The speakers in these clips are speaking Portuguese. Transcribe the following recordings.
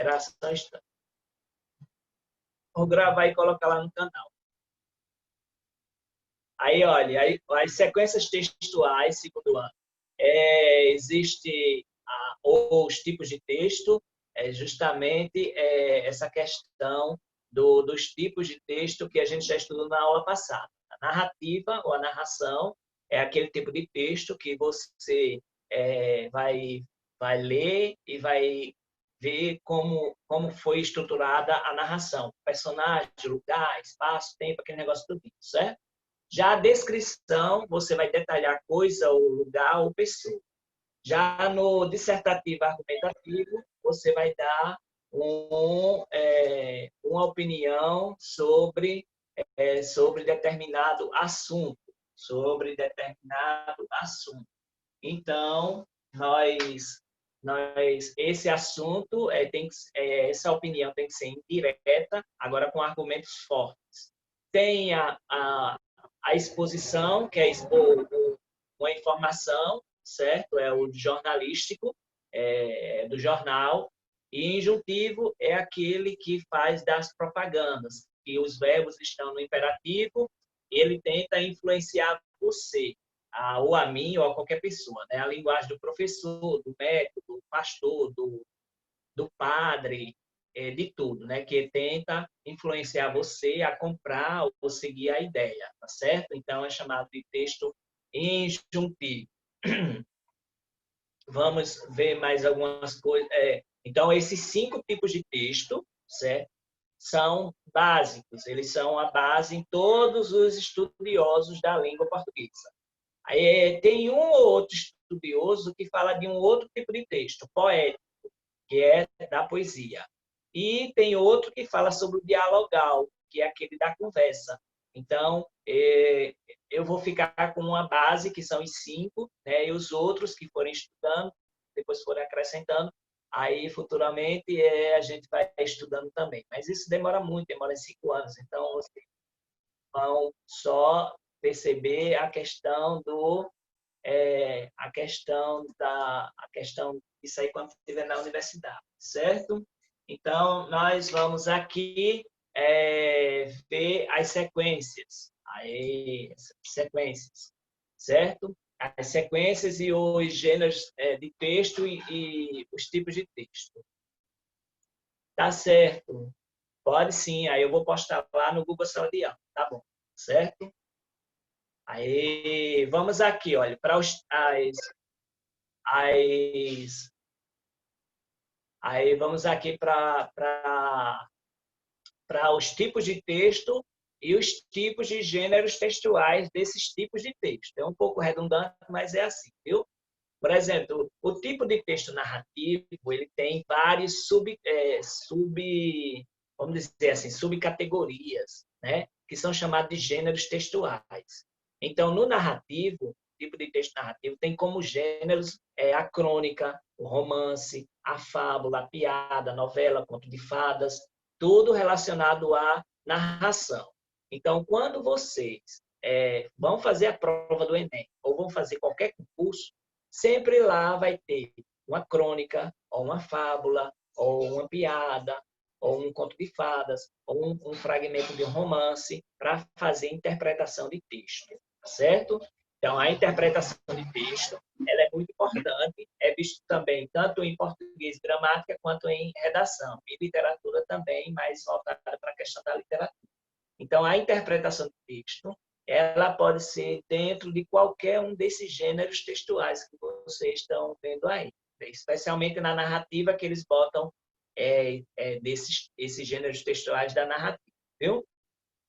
Interação instante. Vou gravar e colocar lá no canal. Aí, olha, as sequências textuais, segundo ano, existe os tipos de texto, justamente essa questão dos tipos de texto que a gente já estudou na aula passada. A narrativa ou a narração é aquele tipo de texto que você vai ler e vai ver como foi estruturada a narração. Personagem, lugar, espaço, tempo, aquele negócio tudo, certo? Já a descrição, você vai detalhar coisa, ou lugar, ou pessoa. Já no dissertativo argumentativo, você vai dar uma opinião sobre determinado assunto. Então, esse assunto, essa opinião tem que ser indireta, agora com argumentos fortes. Tem a exposição, que é expor uma informação, certo? É o jornalístico, do jornal. E injuntivo é aquele que faz das propagandas, que os verbos estão no imperativo, ele tenta influenciar você, ou a mim, ou a qualquer pessoa. Né? A linguagem do professor, do médico, do pastor, do padre, de tudo, né? Que tenta influenciar você a comprar ou seguir a ideia, tá certo? Então, é chamado de texto injuntivo. Vamos ver mais algumas coisas. Então, esses 5 tipos de texto, certo? São básicos, eles são a base em todos os estudiosos da língua portuguesa. Aí, tem um ou outro estudioso que fala de um outro tipo de texto, poético, que é da poesia. E tem outro que fala sobre o dialogal, que é aquele da conversa. Então, eu vou ficar com uma base, que são os 5, né? E os outros que forem estudando, depois forem acrescentando, aí futuramente a gente vai estudando também. Mas isso demora muito, demora 5 anos. Então, vocês vão só perceber a questão disso aí quando estiver na universidade, certo? Então, nós vamos aqui ver as sequências. Sequências, certo? As sequências e os gêneros de texto e os tipos de texto. Tá certo? Pode sim, aí eu vou postar lá no Google Sala de Aula, tá bom? Certo? Aí, vamos aqui, olha, para aí vamos aqui para os tipos de texto e os tipos de gêneros textuais desses tipos de texto. É um pouco redundante, mas é assim, viu? Por exemplo, o tipo de texto narrativo, ele tem vários vamos dizer assim, subcategorias, né? Que são chamados de gêneros textuais. Então, no narrativo, tipo de texto narrativo tem como gêneros a crônica, o romance, a fábula, a piada, a novela, conto de fadas, tudo relacionado à narração. Então, quando vocês vão fazer a prova do Enem ou vão fazer qualquer concurso, sempre lá vai ter uma crônica, ou uma fábula, ou uma piada, ou um conto de fadas, ou um fragmento de um romance, para fazer interpretação de texto, certo? Então, a interpretação de texto ela é muito importante, é visto também tanto em português gramática quanto em redação, e literatura também, mais voltada para a questão da literatura. Então, a interpretação de texto ela pode ser dentro de qualquer um desses gêneros textuais que vocês estão vendo aí, especialmente na narrativa que eles botam esses gêneros textuais da narrativa, viu?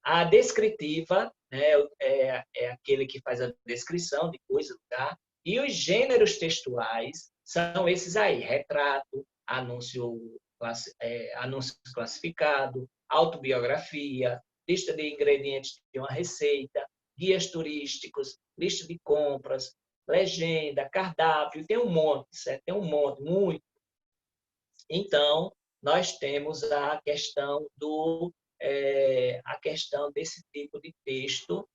A descritiva, né, é aquele que faz a descrição de coisa, lugar, e os gêneros textuais são esses aí: retrato, anúncio classificado, autobiografia, lista de ingredientes de uma receita, guias turísticos, lista de compras, legenda, cardápio, tem um monte, certo? Tem um monte, muito. Então, nós temos a questão desse tipo de texto,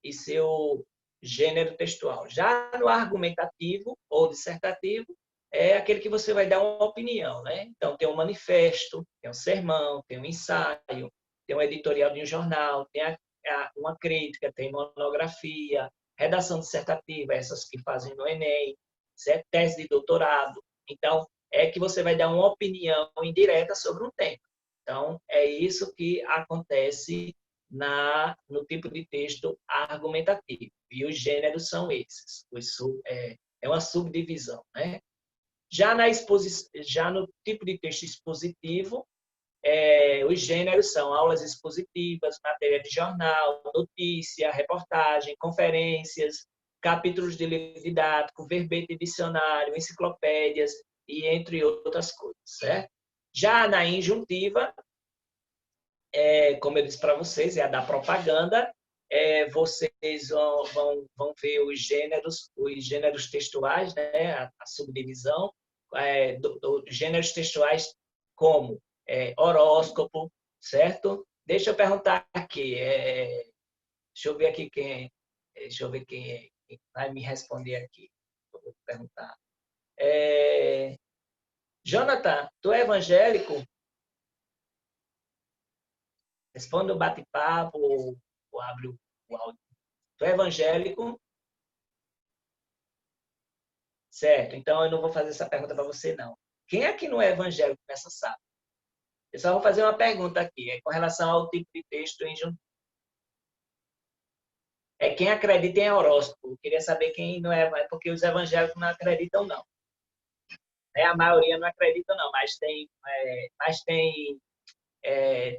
e seu gênero textual. Já no argumentativo ou dissertativo, é aquele que você vai dar uma opinião, né? Então, tem um manifesto, tem um sermão, tem um ensaio, tem um editorial de um jornal, tem uma crítica, tem monografia, redação dissertativa, essas que fazem no Enem, certo? Tese de doutorado. Então, é que você vai dar uma opinião indireta sobre um tema. Então, é isso que acontece no tipo de texto argumentativo. E os gêneros são esses. É uma subdivisão, né? Já no tipo de texto expositivo, os gêneros são aulas expositivas, matéria de jornal, notícia, reportagem, conferências, capítulos de livro didático, verbete de dicionário, enciclopédias e entre outras coisas, certo? Já na injuntiva, como eu disse para vocês, é a da propaganda. Vocês vão ver os gêneros textuais, né? A subdivisão dos gêneros textuais como horóscopo, certo? Deixa eu perguntar aqui, deixa eu ver aqui deixa eu ver quem vai me responder aqui. Eu vou perguntar. Jonathan, tu é evangélico? Responde o bate-papo ou abre o áudio. Tu é evangélico? Certo, então eu não vou fazer essa pergunta para você, não. Quem é que não é evangélico nessa sala? Eu só vou fazer uma pergunta aqui, com relação ao tipo de texto em junto. Quem acredita em horóscopo. Eu queria saber quem não é, porque os evangélicos não acreditam, não. A maioria não acredita, não,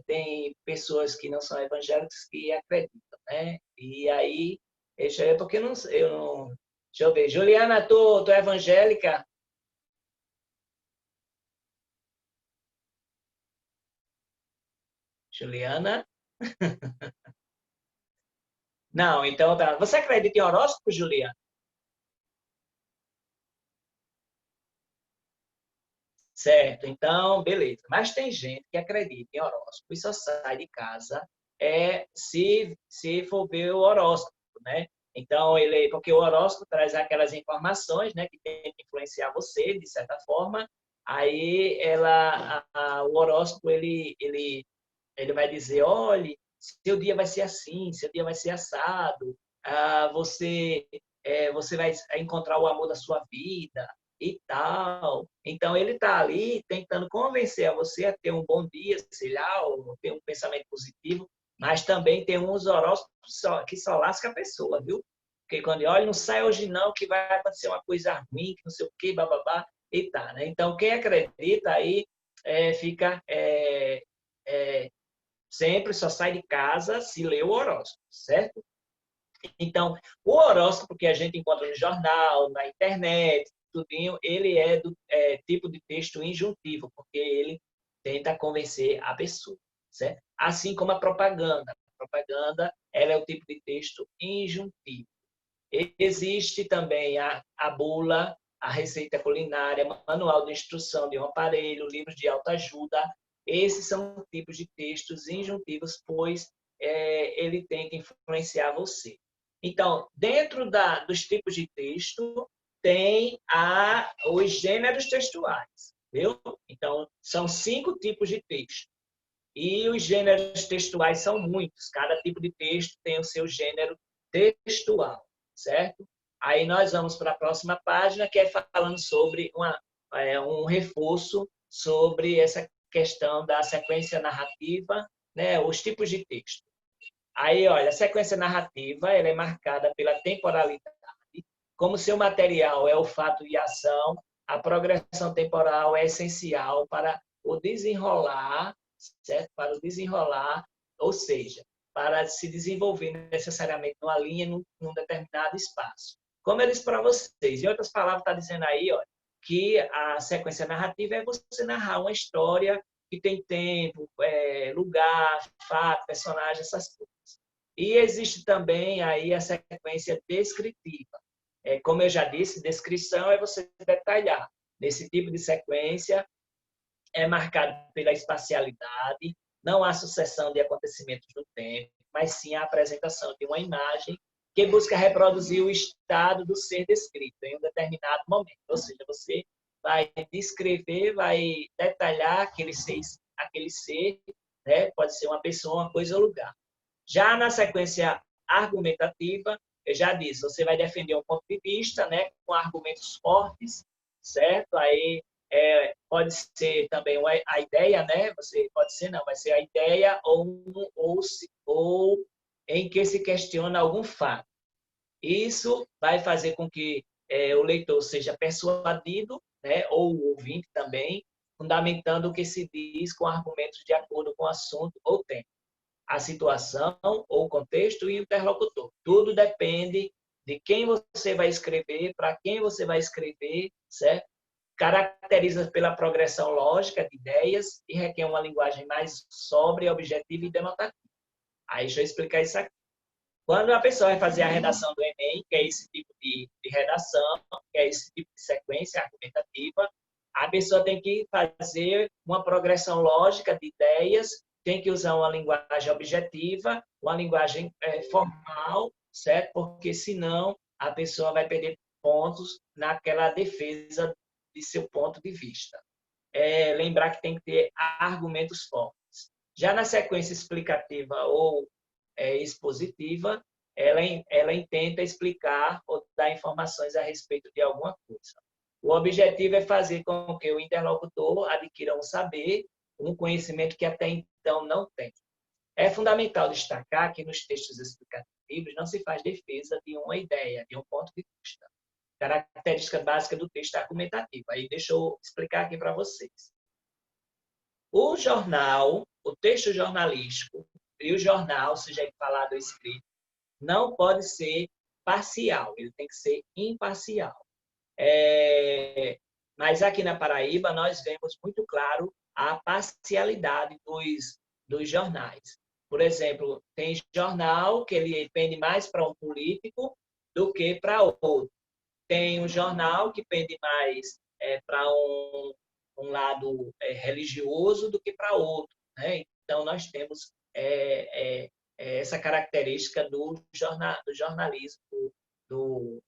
tem pessoas que não são evangélicos que acreditam, né? E aí, porque eu não. Deixa eu ver. Juliana, tu é evangélica? Juliana? Não, então tá. Você acredita em horóscopo, Juliana? Certo, então, beleza. Mas tem gente que acredita em horóscopo e só sai de casa se for ver o horóscopo, né? Então, porque o horóscopo traz aquelas informações, né, que tem que influenciar você, de certa forma. Aí, o horóscopo, ele vai dizer, olha, seu dia vai ser assim, seu dia vai ser assado, você vai encontrar o amor da sua vida e tal. Então, ele está ali tentando convencer a você a ter um bom dia, sei lá, ou ter um pensamento positivo, mas também tem uns horóscopos que só lasca a pessoa, viu? Porque quando olha, não sai hoje não, que vai acontecer uma coisa ruim, que não sei o quê, bababá, e tá, né? Então, quem acredita aí fica sempre só sai de casa se lê o horóscopo, certo? Então, o horóscopo que a gente encontra no jornal, na internet, tudinho, ele é do tipo de texto injuntivo, porque ele tenta convencer a pessoa, certo? Assim como a propaganda. A propaganda, ela é o tipo de texto injuntivo. Existe também a bula, a receita culinária, manual de instrução de um aparelho, livros de autoajuda. Esses são tipos de textos injuntivos, pois ele tenta influenciar você. Então, dentro dos tipos de texto, tem os gêneros textuais, viu? Então, são 5 tipos de texto. E os gêneros textuais são muitos. Cada tipo de texto tem o seu gênero textual, certo? Aí nós vamos para a próxima página, que é falando sobre um reforço sobre essa questão da sequência narrativa, né? Os tipos de texto. Aí, olha, a sequência narrativa ela é marcada pela temporalidade. Como seu material é o fato e ação, a progressão temporal é essencial para o desenrolar, certo? Para o desenrolar, ou seja, para se desenvolver necessariamente numa linha, num determinado espaço. Como eu disse para vocês, em outras palavras, está dizendo aí, ó, que a sequência narrativa é você narrar uma história que tem tempo, lugar, fato, personagem, essas coisas. E existe também aí a sequência descritiva. Como eu já disse, descrição é você detalhar. Nesse tipo de sequência, é marcado pela espacialidade, não há sucessão de acontecimentos no tempo, mas sim a apresentação de uma imagem que busca reproduzir o estado do ser descrito em um determinado momento. Ou seja, você vai descrever, vai detalhar aquele ser, né? Pode ser uma pessoa, uma coisa ou lugar. Já na sequência argumentativa, eu já disse, você vai defender um ponto de vista, né, com argumentos fortes, certo? Aí pode ser também a ideia, né? Você pode ser não, vai ser a ideia ou em que se questiona algum fato. Isso vai fazer com que o leitor seja persuadido, né, ou o ouvinte também, fundamentando o que se diz com argumentos de acordo com o assunto ou tema, a situação ou o contexto e o interlocutor. Tudo depende de quem você vai escrever, para quem você vai escrever, certo? Caracteriza pela progressão lógica de ideias e requer uma linguagem mais sóbria, objetiva e denotativa. Aí, deixa eu explicar isso aqui. Quando a pessoa vai fazer a redação do Enem, que é esse tipo de redação, que é esse tipo de sequência argumentativa, a pessoa tem que fazer uma progressão lógica de ideias, tem que usar uma linguagem objetiva, uma linguagem formal, certo? Porque senão a pessoa vai perder pontos naquela defesa de seu ponto de vista. Lembrar que tem que ter argumentos fortes. Já na sequência explicativa ou expositiva, ela intenta explicar ou dar informações a respeito de alguma coisa. O objetivo é fazer com que o interlocutor adquira um saber, um conhecimento que até então não tem. É fundamental destacar que nos textos explicativos não se faz defesa de uma ideia, de um ponto de vista. Característica básica do texto argumentativo. Aí deixa eu explicar aqui para vocês. O jornal, o texto jornalístico e o jornal, seja ele falado ou escrito, não pode ser parcial, ele tem que ser imparcial. Mas aqui na Paraíba nós vemos muito claro a parcialidade dos jornais. Por exemplo, tem jornal que ele pende mais para um político do que para outro. Tem um jornal que pende mais para um lado religioso do que para outro, né? Então, nós temos essa característica do jornalismo, do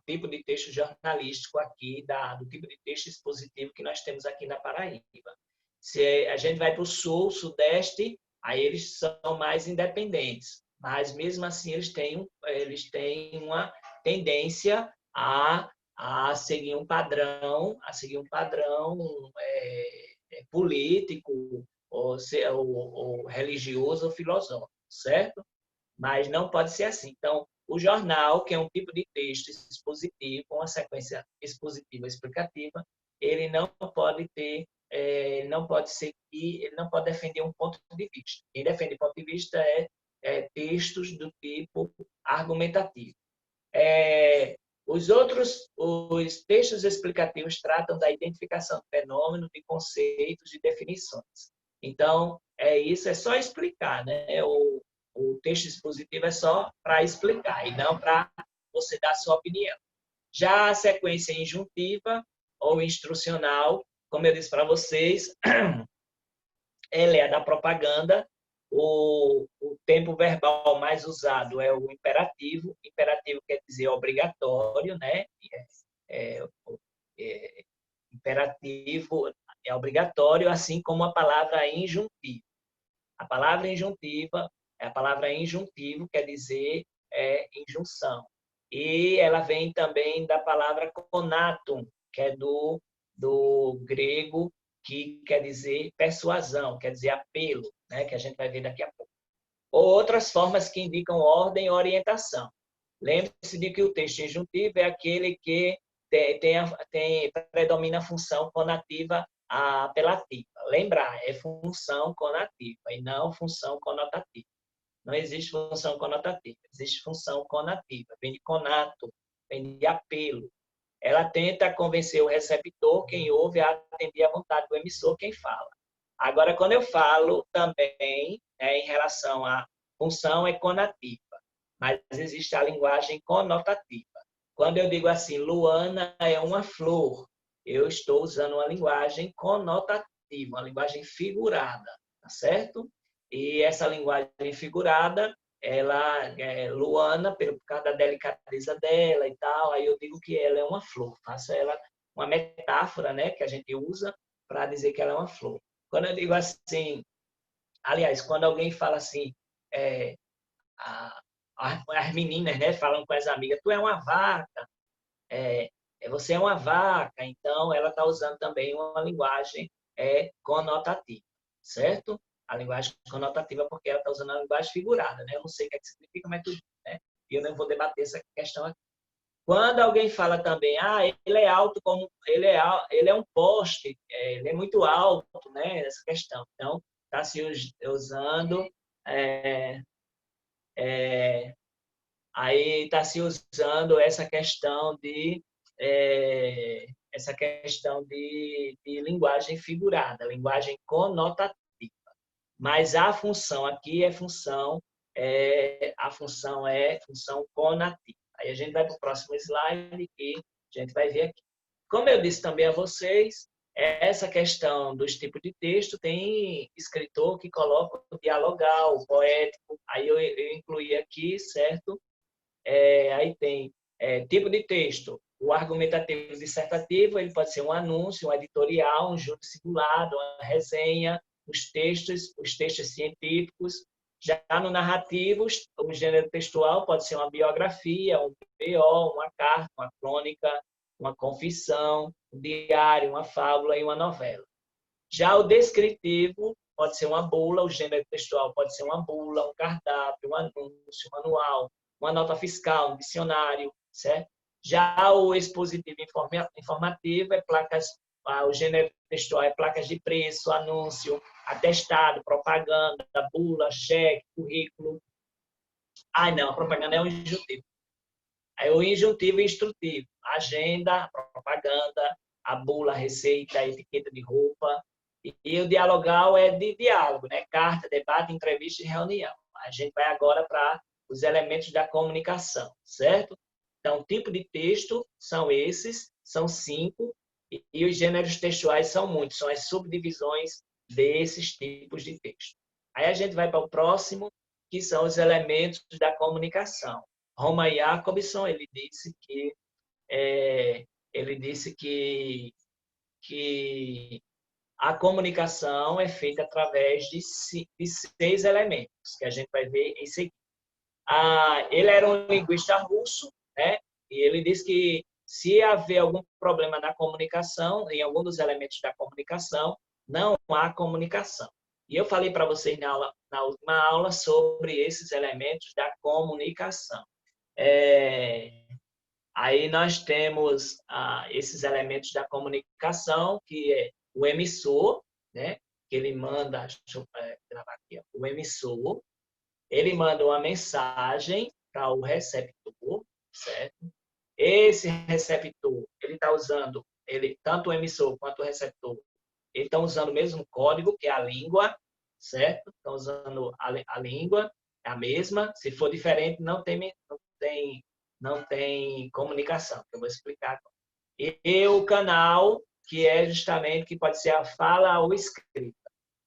tipo de texto jornalístico aqui, do tipo de texto expositivo que nós temos aqui na Paraíba. Se a gente vai para o sul, sudeste, aí eles são mais independentes, mas mesmo assim eles têm uma tendência a seguir um padrão, político, ou religioso ou filosófico, certo? Mas não pode ser assim. Então, o jornal, que é um tipo de texto expositivo, uma sequência expositiva explicativa, ele não pode ter, não pode seguir, ele não pode defender um ponto de vista. Quem defende ponto de vista é textos do tipo argumentativo. Os textos explicativos tratam da identificação de fenômenos, de conceitos, de definições. Então, isso é só explicar, né? O texto expositivo é só para explicar e não para você dar a sua opinião. Já a sequência injuntiva ou instrucional, como eu disse para vocês, ela é a da propaganda. O tempo verbal mais usado é o imperativo. Imperativo quer dizer obrigatório, né? Imperativo é obrigatório, assim como a palavra injuntiva. A palavra injuntivo quer dizer injunção. E ela vem também da palavra conatum, que é do grego, que quer dizer persuasão, quer dizer apelo, né? Que a gente vai ver daqui a pouco. Ou outras formas que indicam ordem e orientação. Lembre-se de que o texto injuntivo é aquele que predomina a função conativa apelativa. Lembrar, é função conativa e não função conotativa. Não existe função conotativa, existe função conativa. Vem de conato, vem de apelo. Ela tenta convencer o receptor, quem ouve, a atender à vontade do emissor, quem fala. Agora, quando eu falo também, em relação à função, é conativa, mas existe a linguagem conotativa. Quando eu digo assim, Luana é uma flor, eu estou usando uma linguagem conotativa, uma linguagem figurada, tá certo? E essa linguagem figurada, ela Luana, por causa da delicadeza dela e tal, aí eu digo que ela é uma flor, faço ela uma metáfora, né, que a gente usa para dizer que ela é uma flor. Quando eu digo assim, aliás, quando alguém fala assim, é, a, as meninas, né, falam com as amigas, tu é uma vaca, é, você é uma vaca, então ela está usando também uma linguagem conotativa, certo? A linguagem conotativa porque ela está usando a linguagem figurada, né? Eu não sei o que, é que significa, mas tudo, né? E eu não vou debater essa questão aqui. Quando alguém fala também, ele é alto como ele é um poste, ele é muito alto, né? Essa questão. Então, está se usando é, é, aí está se usando essa questão de linguagem figurada, linguagem conotativa. Mas a função aqui a função é função conativa. Aí a gente vai para o próximo slide que a gente vai ver aqui. Como eu disse também a vocês, essa questão dos tipos de texto tem escritor que coloca o dialogal, o poético, aí eu incluí aqui, certo? Aí tem tipo de texto, o argumentativo dissertativo, ele pode ser um anúncio, um editorial, um júri simulado, uma resenha, os textos científicos. Já no narrativo, o gênero textual pode ser uma biografia, um BO, uma carta, uma crônica, uma confissão, um diário, uma fábula e uma novela. Já o descritivo pode ser uma bula, o gênero textual pode ser uma bula, um cardápio, um anúncio, um manual, uma nota fiscal, um dicionário, certo? Já o expositivo informativo é o gênero textual é placas de preço, anúncio, atestado, propaganda, bula, cheque, currículo. Não, a propaganda é um injuntivo. Aí o injuntivo e instrutivo, agenda, propaganda, a bula, a receita, a etiqueta de roupa. E o dialogal é de diálogo, né? Carta, debate, entrevista e reunião. A gente vai agora para os elementos da comunicação, certo? Então, tipo de texto são esses, são 5, e os gêneros textuais são muitos, são as subdivisões desses tipos de texto. Aí a gente vai para o próximo, que são os elementos da comunicação. Roman Jakobson, ele disse que a comunicação é feita através de 6 elementos, que a gente vai ver em seguida. Ele era um linguista russo, né? E ele disse que se haver algum problema na comunicação, em algum dos elementos da comunicação, não há comunicação. E eu falei para vocês na última aula sobre esses elementos da comunicação. Aí nós temos esses elementos da comunicação, que é o emissor, né? Que ele manda, deixa eu gravar aqui, o emissor, ele manda uma mensagem para o receptor, certo? Esse receptor, ele está usando, tanto o emissor quanto o receptor, ele está usando o mesmo código, que é a língua, certo? Estão usando a língua, é a mesma. Se for diferente, não tem comunicação, que eu vou explicar agora. E o canal, que é justamente, que pode ser a fala ou escrita.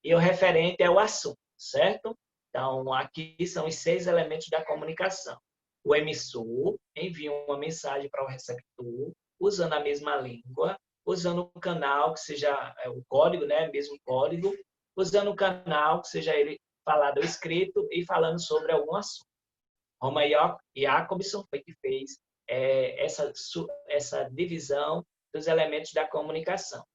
E o referente é o assunto, certo? Então, aqui são os 6 elementos da comunicação. O emissor envia uma mensagem para o receptor, usando a mesma língua, usando o canal, que seja o código, né? Mesmo código, usando o canal, que seja ele falado ou escrito, e falando sobre algum assunto. Roman Jakobson foi que fez essa divisão dos elementos da comunicação.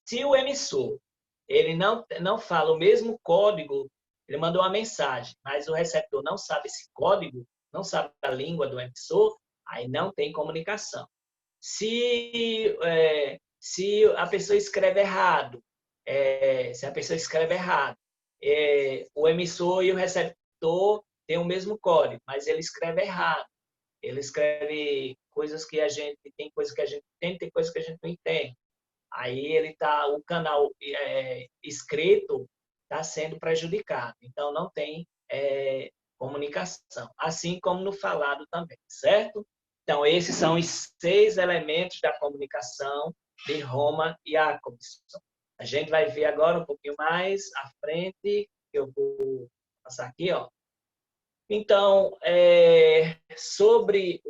Se o emissor ele não fala o mesmo código, ele mandou uma mensagem, mas o receptor não sabe esse código, não sabe a língua do emissor, aí não tem comunicação. Se a pessoa escreve errado, o emissor e o receptor têm o mesmo código, mas ele escreve errado. Ele escreve coisas que a gente tem, coisas que a gente entende, tem coisas que a gente não entende. Aí o canal escrito está sendo prejudicado. Então, não tem comunicação. Assim como no falado também, certo? Então, esses são os 6 elementos da comunicação de Roman Jakobson. A gente vai ver agora um pouquinho mais à frente, que eu vou passar aqui, ó. Então, sobre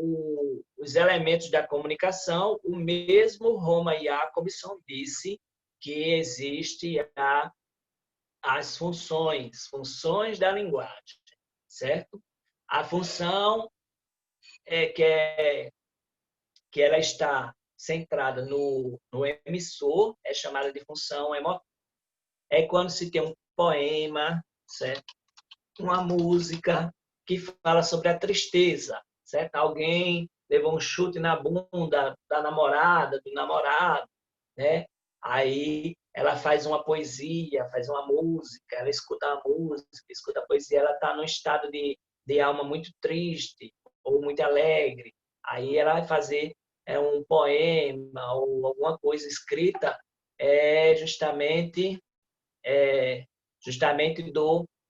os elementos da comunicação, o mesmo Roma Jacobson disse que existe as funções da linguagem, certo? A função que ela está centrada no emissor é chamada de função emotiva. É quando se tem um poema, certo? Uma música que fala sobre a tristeza, certo? Alguém levou um chute na bunda da namorada, do namorado, né? Aí ela faz uma poesia, faz uma música, ela escuta a música, escuta a poesia, ela está num estado de alma muito triste ou muito alegre. Aí ela vai fazer um poema ou alguma coisa escrita justamente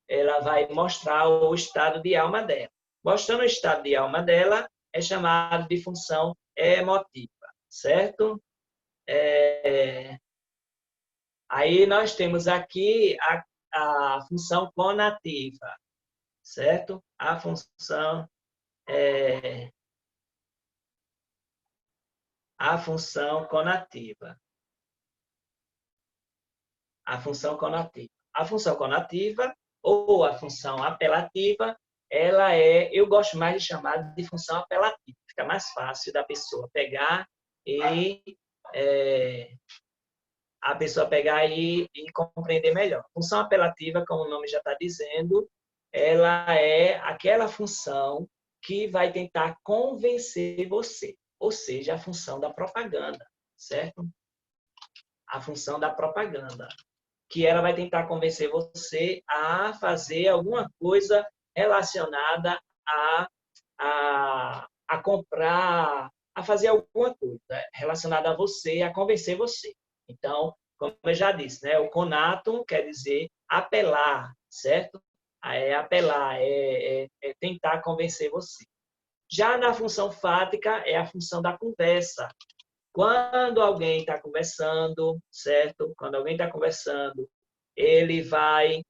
ela vai mostrar o estado de alma dela. Mostrando o estado de alma dela é chamado de função emotiva, certo? Aí nós temos aqui a função conativa, certo? A função conativa. A função conativa. A função conativa ou a função apelativa, eu gosto mais de chamar de função apelativa. Fica mais fácil da pessoa pegar e compreender melhor. Função apelativa, como o nome já está dizendo, ela é aquela função que vai tentar convencer você, ou seja, a função da propaganda, certo? A função da propaganda, que ela vai tentar convencer você a fazer alguma coisa relacionada a comprar, a fazer alguma coisa relacionada a você, a convencer você. Então, como eu já disse, né, o conato quer dizer apelar, certo? Apelar, tentar convencer você. Já na função fática, é a função da conversa. Quando alguém está conversando, certo? Quando alguém está conversando, ele vai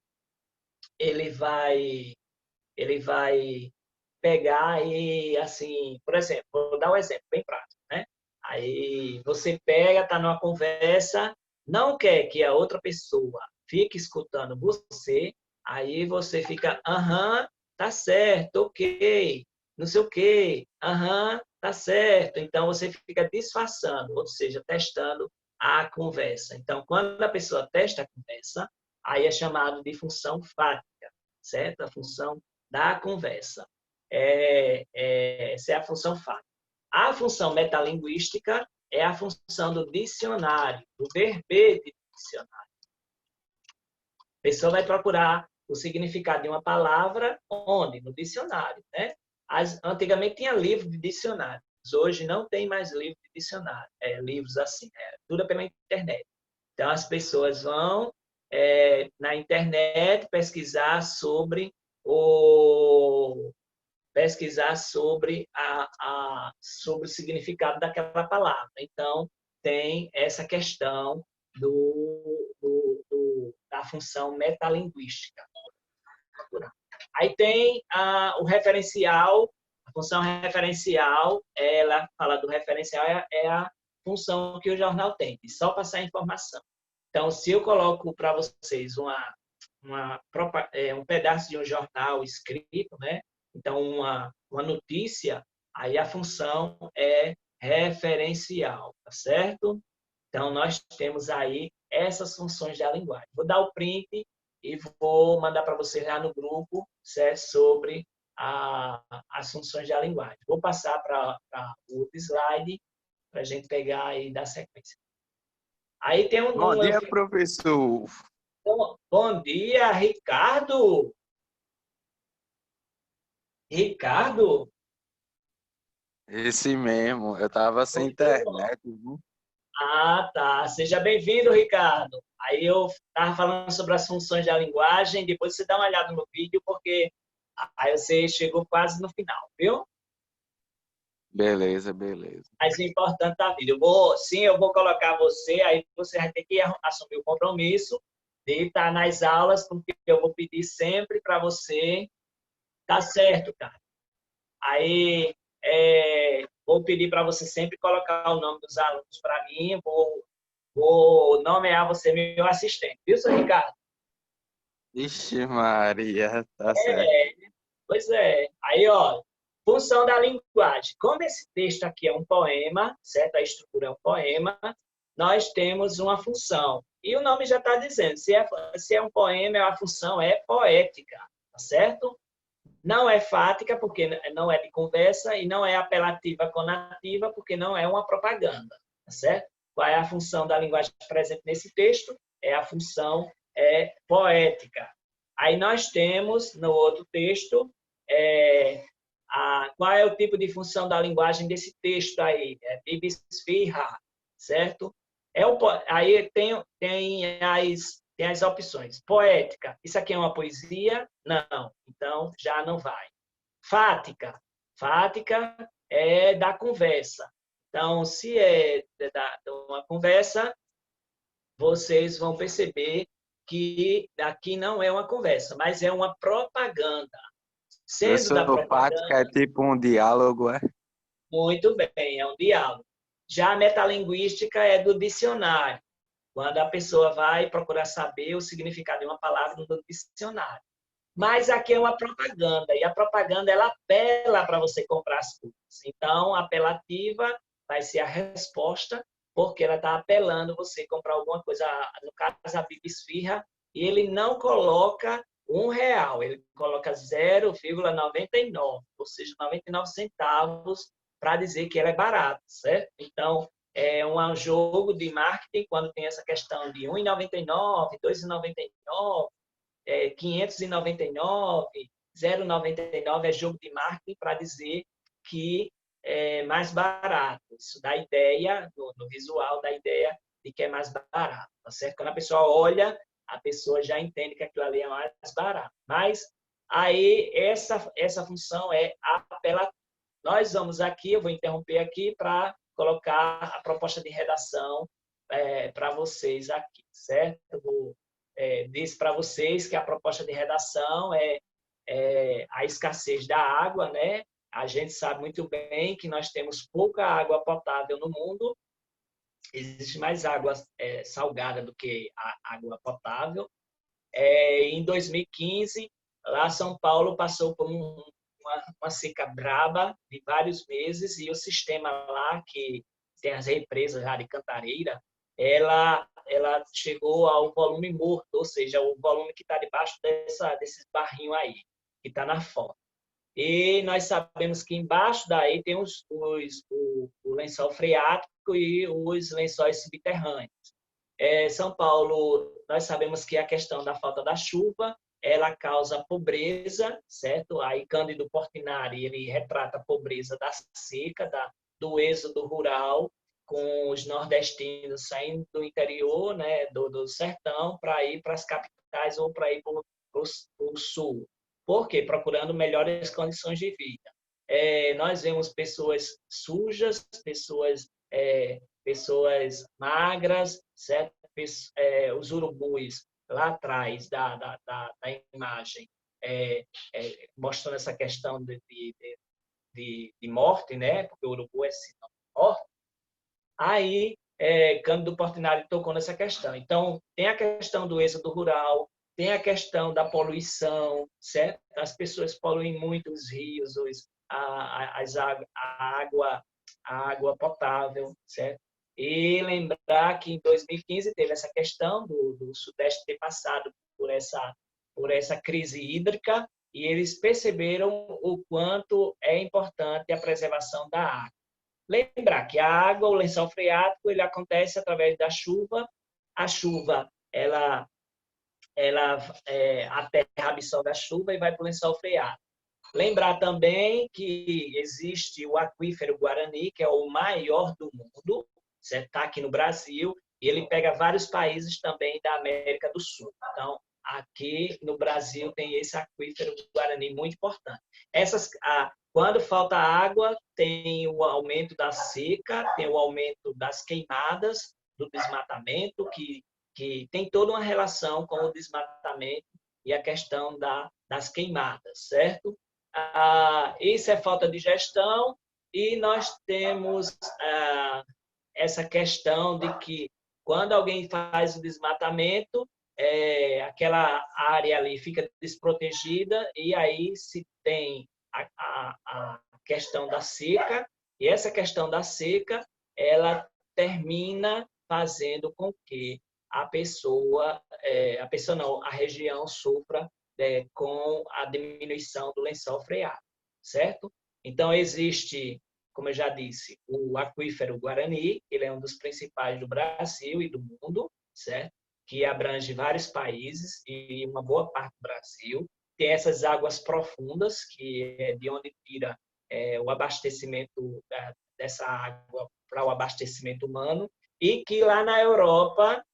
pegar e, assim, por exemplo, vou dar um exemplo bem prático, né? Aí você pega, está numa conversa, não quer que a outra pessoa fique escutando você, aí você fica, aham, tá certo, ok, não sei o quê, aham, tá certo. Então você fica disfarçando, ou seja, testando a conversa. Então, quando a pessoa testa a conversa, aí é chamado de função fática, certo? A função da conversa. Essa é a função fática. A função metalinguística é a função do dicionário, do verbete do dicionário. A pessoa vai procurar o significado de uma palavra onde? No dicionário, né? Antigamente tinha livro de dicionário. Hoje não tem mais livro de dicionário. Livros assim, tudo pela internet. Então, as pessoas vão na internet pesquisar sobre sobre o significado daquela palavra. Então, tem essa questão da função metalinguística. Aí tem o referencial, a função referencial, ela fala do referencial, é a função que o jornal tem, de só passar informação. Então, se eu coloco para vocês um pedaço de um jornal escrito, né? Então, uma notícia, aí a função é referencial, tá certo? Então, nós temos aí essas funções da linguagem. Vou dar o print e vou mandar para vocês lá no grupo, certo? Sobre as funções da linguagem. Vou passar para o outro slide para a gente pegar e dar sequência. Aí tem Bom dia, professor. Bom dia, Ricardo. Ricardo? Esse mesmo, eu estava sem internet. Viu? Ah, tá. Seja bem-vindo, Ricardo. Aí eu estava falando sobre as funções da linguagem, depois você dá uma olhada no vídeo, porque aí você chegou quase no final, viu? Beleza, beleza. Mas o importante da vida. Eu vou colocar você, aí você vai ter que assumir o compromisso de estar nas aulas, porque eu vou pedir sempre para você Tá certo, cara. Aí, vou pedir para você sempre colocar o nome dos alunos para mim. Vou nomear você meu assistente, viu, seu Ricardo? Ixi, Maria, tá certo. É, pois é. Aí, ó, função da linguagem. Como esse texto aqui é um poema, certo? A estrutura é um poema, nós temos uma função. E o nome já está dizendo, se é um poema, a função é poética, tá certo? Não é fática, porque não é de conversa, e não é apelativa conativa, porque não é uma propaganda, tá certo? Qual é a função da linguagem presente nesse texto? É a função poética. Aí nós temos, no outro texto, qual é o tipo de função da linguagem desse texto aí? É bibisfirra, certo? Aí tem as opções. Poética, isso aqui é uma poesia? Não, então já não vai. Fática, fática é da conversa. Então, se é de uma conversa, vocês vão perceber que aqui não é uma conversa, mas é uma propaganda. Sendo da Professor, prática é propaganda, tipo um diálogo, é? muito bem, é um diálogo. Já a metalinguística é do dicionário, quando a pessoa vai procurar saber o significado de uma palavra no dicionário. Mas aqui é uma propaganda, e a propaganda ela apela para você comprar as coisas. Então, apelativa vai ser a resposta, porque ela está apelando você comprar alguma coisa, no caso a Bibisfirra, e ele não coloca R$ 1, ele coloca 0,99, ou seja, 99 centavos, para dizer que ela é barata, certo? Então, é um jogo de marketing quando tem essa questão de R$ 1,99, R$ 2,99, 599, 0,99 é jogo de marketing para dizer que é mais barato. Isso dá ideia, no visual, dá ideia de que é mais barato. Tá certo? Quando a pessoa olha, a pessoa já entende que aquilo ali é mais barato. Mas aí essa função é apelativa. Nós vamos aqui, eu vou interromper aqui para colocar a proposta de redação para vocês aqui, certo? Vou disse para vocês que a proposta de redação é a escassez da água, né? A gente sabe muito bem que nós temos pouca água potável no mundo, existe mais água salgada do que a água potável. Em 2015, lá São Paulo passou por uma seca braba de vários meses e o sistema lá, que tem as represas lá de Cantareira, ela chegou ao volume morto, ou seja, o volume que está debaixo desses barrinhos aí, que está na foto. E nós sabemos que embaixo daí tem o lençol freático e os lençóis subterrâneos. São Paulo, nós sabemos que a questão da falta da chuva, ela causa pobreza, certo? Aí Cândido Portinari, ele retrata a pobreza da seca, do êxodo rural, com os nordestinos saindo do interior, né, do sertão, para ir para as capitais ou para ir para o sul. Por quê? Procurando melhores condições de vida. Nós vemos pessoas sujas, pessoas magras, certo? Os urubus lá atrás da imagem, mostrando essa questão de morte, né? Porque o urubu é sinal de morte. Aí, Cândido Portinari tocou nessa questão. Então, tem a questão do êxodo rural, tem a questão da poluição, certo? As pessoas poluem muito os rios, a água potável, certo? E lembrar que em 2015 teve essa questão do Sudeste ter passado por essa crise hídrica e eles perceberam o quanto é importante a preservação da água. Lembrar que a água, o lençol freático, ele acontece através da chuva. A chuva, a terra absorve a chuva e vai para o lençol freático. Lembrar também que existe o aquífero Guarani, que é o maior do mundo, está aqui no Brasil, e ele pega vários países também da América do Sul. Então, aqui no Brasil tem esse aquífero Guarani muito importante. Quando falta água, tem o aumento da seca, tem o aumento das queimadas, do desmatamento, que tem toda uma relação com o desmatamento e a questão das queimadas, certo? Isso é falta de gestão e nós temos essa questão de que quando alguém faz o desmatamento, aquela área ali fica desprotegida e aí se tem a questão da seca e essa questão da seca ela termina fazendo com que a região sofra com a diminuição do lençol freático, certo? Então, existe, como eu já disse, o aquífero Guarani, ele é um dos principais do Brasil e do mundo, certo? Que abrange vários países e uma boa parte do Brasil. Tem essas águas profundas, que é de onde tira o abastecimento dessa água para o abastecimento humano, e que lá na Europa,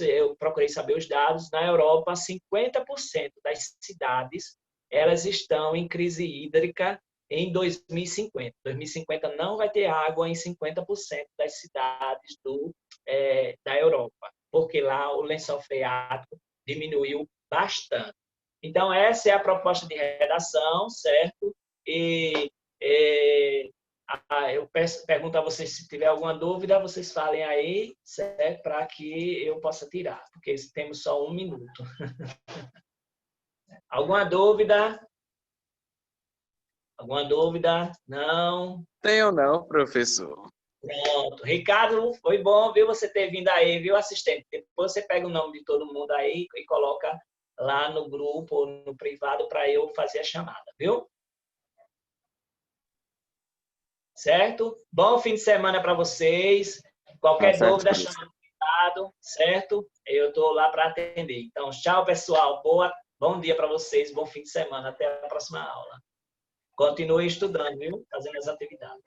eu procurei saber os dados, na Europa, 50% das cidades elas estão em crise hídrica em 2050. 2050 não vai ter água em 50% das cidades da Europa, porque lá o lençol freático diminuiu bastante. Então, essa é a proposta de redação, certo? E eu pergunto a vocês se tiver alguma dúvida, vocês falem aí, certo? Para que eu possa tirar, porque temos só 1 minuto. Alguma dúvida? Alguma dúvida? Não? Tenho não, professor. Pronto. Ricardo, foi bom, viu, você ter vindo aí, viu, assistente? Depois você pega o nome de todo mundo aí e coloca lá no grupo ou no privado para eu fazer a chamada, viu? Certo? Bom fim de semana para vocês. Qualquer dúvida, chama o Ricardo, certo? Eu estou lá para atender. Então, tchau, pessoal. Bom dia para vocês, bom fim de semana. Até a próxima aula. Continue estudando, viu? Fazendo as atividades.